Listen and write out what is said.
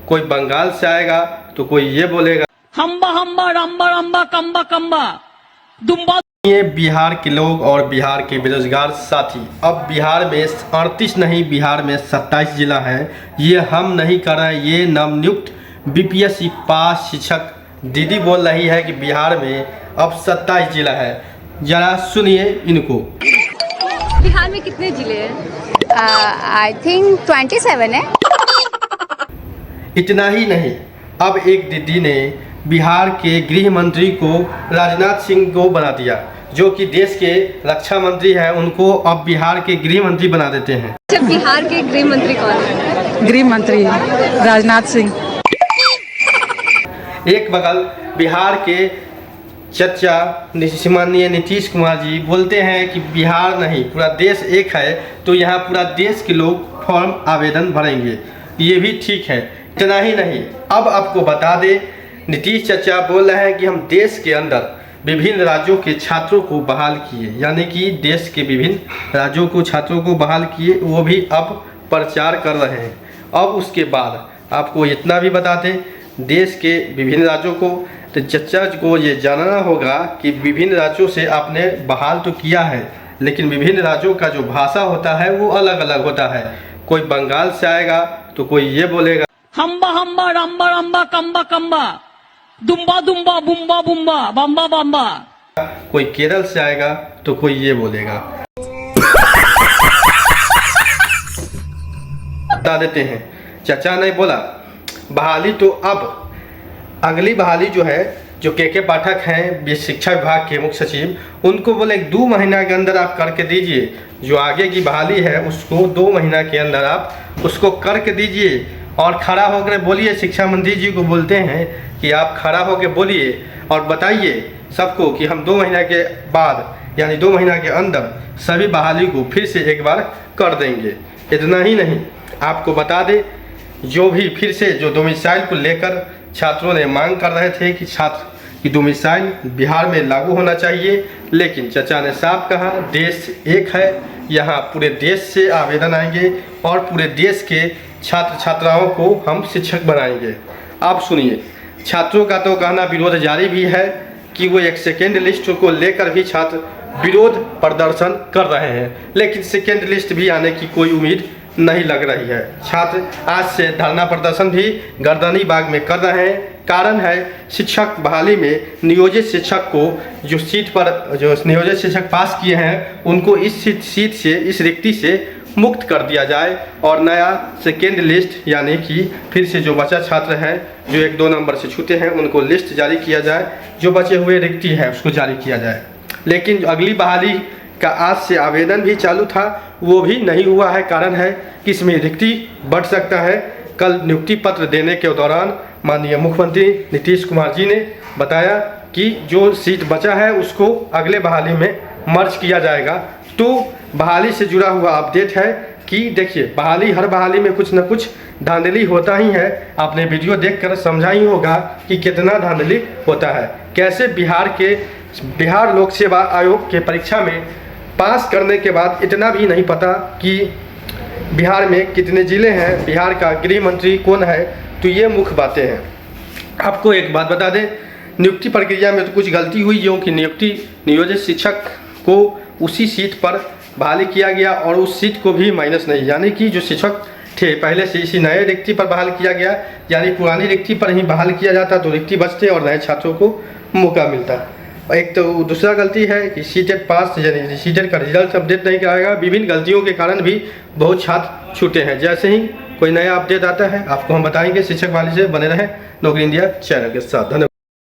कोई बंगाल से आएगा तो कोई ये बोलेगा हम्बा हम्बा रम्बा रम्बा कम्बा कम्बा दुम्बा। ये बिहार के लोग और बिहार के बेरोजगार साथी, अब बिहार में 38 नहीं, बिहार में 27 जिला है। ये हम नहीं कर रहे हैं, ये नवनियुक्त बीपीएससी पास शिक्षक दीदी बोल रही है कि बिहार में अब 27 जिला है। जरा सुनिए इनको। बिहार में कितने जिले हैं? आई थिंक 27 है। इतना ही नहीं, अब एक दीदी ने बिहार के गृह मंत्री को राजनाथ सिंह को बना दिया, जो कि देश के रक्षा मंत्री हैं, उनको अब बिहार के गृह मंत्री बना देते हैं। अच्छा, बिहार के गृह मंत्री कौन है? गृह मंत्री राजनाथ सिंह। एक बगल बिहार के चचा माननीय नीतीश कुमार जी बोलते हैं कि बिहार नहीं पूरा देश एक है, तो यहाँ पूरा देश के लोग फॉर्म आवेदन भरेंगे। ये भी ठीक है। इतना ही नहीं, अब आपको बता दें, नीतीश चचा बोल रहे हैं कि हम देश के अंदर विभिन्न राज्यों के छात्रों को बहाल किए, यानी कि देश के विभिन्न राज्यों को छात्रों को बहाल किए, वो भी अब प्रचार कर रहे हैं। अब उसके बाद आपको इतना भी बता दें, देश के विभिन्न राज्यों को, तो चचा को ये जानना होगा कि विभिन्न राज्यों से आपने बहाल तो किया है, लेकिन विभिन्न राज्यों का जो भाषा होता है वो अलग अलग होता है। कोई बंगाल से आएगा तो कोई ये बोलेगा हम्बा हम्बा रम्बा रम्बा कम्बा कम्बा दुम्बा दुम्बा बुम्बा बुम्बा बम्बा बम्बा। कोई केरल से आएगा तो कोई ये बोलेगा। बता देते हैं, चचा ने बोला बहाली तो अब अगली बहाली जो है, जो के पाठक हैं शिक्षा विभाग के मुख्य सचिव, उनको बोले 2 महीना के अंदर आप करके दीजिए। जो आगे की बहाली है उसको 2 महीना के अंदर आप उसको करके दीजिए और खड़ा होकर बोलिए। शिक्षा मंत्री जी को बोलते हैं कि आप खड़ा होकर बोलिए और बताइए सबको कि हम 2 महीना के बाद, यानी 2 महीना के अंदर सभी बहाली को फिर से एक बार कर देंगे। इतना ही नहीं, आपको बता दें, जो भी फिर से जो डोमिसाइल को लेकर छात्रों ने मांग कर रहे थे कि छात्र की डोमिसाइल बिहार में लागू होना चाहिए, लेकिन चचा ने साफ कहा देश एक है, यहाँ पूरे देश से आवेदन आएंगे और पूरे देश के छात्र छात्राओं को हम शिक्षक बनाएंगे। आप सुनिए, छात्रों का तो कहना विरोध जारी भी है कि वो एक सेकेंड लिस्ट को लेकर भी छात्र विरोध प्रदर्शन कर रहे हैं, लेकिन सेकेंड लिस्ट भी आने की कोई उम्मीद नहीं लग रही है। छात्र आज से धरना प्रदर्शन भी गर्दनी बाग में कर रहे हैं। कारण है शिक्षक बहाली में नियोजित शिक्षक को जो सीट पर जो नियोजित शिक्षक पास किए हैं उनको इस सीट से, इस रिक्ति से मुक्त कर दिया जाए और नया सेकेंड लिस्ट, यानी कि फिर से जो बचा छात्र हैं जो 1-2 नंबर से छूटे हैं उनको लिस्ट जारी किया जाए, जो बचे हुए रिक्ति है उसको जारी किया जाए। लेकिन अगली बहाली का आज से आवेदन भी चालू था, वो भी नहीं हुआ है। कारण है कि इसमें रिक्ति बढ़ सकता है। कल नियुक्ति पत्र देने के दौरान माननीय मुख्यमंत्री नीतीश कुमार जी ने बताया कि जो सीट बचा है उसको अगले बहाली में मर्ज किया जाएगा। तो बहाली से जुड़ा हुआ अपडेट है कि देखिए, बहाली हर बहाली में कुछ न कुछ धांधली होता ही है। आपने वीडियो देखकर समझा ही होगा कि कितना धांधली होता है। कैसे बिहार लोक सेवा आयोग के परीक्षा में पास करने के बाद इतना भी नहीं पता कि बिहार में कितने ज़िले हैं, बिहार का गृह मंत्री कौन है। तो ये मुख्य बातें हैं। आपको एक बात बता दें, नियुक्ति प्रक्रिया में तो कुछ गलती हुई, जो कि नियोजित शिक्षक को उसी सीट पर बहाली किया गया और उस सीट को भी माइनस नहीं, यानी कि जो शिक्षक थे पहले से इसी नए रिक्ति पर बहाल किया गया, यानी पुरानी रिक्ति पर ही बहाल किया जाता तो रिक्ति बचते और नए छात्रों को मौका मिलता। एक तो दूसरा गलती है कि सीटेट पास, यानी सीटेट का रिजल्ट अपडेट नहीं कराएगा। विभिन्न गलतियों के कारण भी बहुत छात्र छूटे हैं। जैसे ही कोई नया अपडेट आता है आपको हम बताएंगे। शिक्षक वाली से बने रहें नौकरी इंडिया चैनल के साथ। धन्यवाद।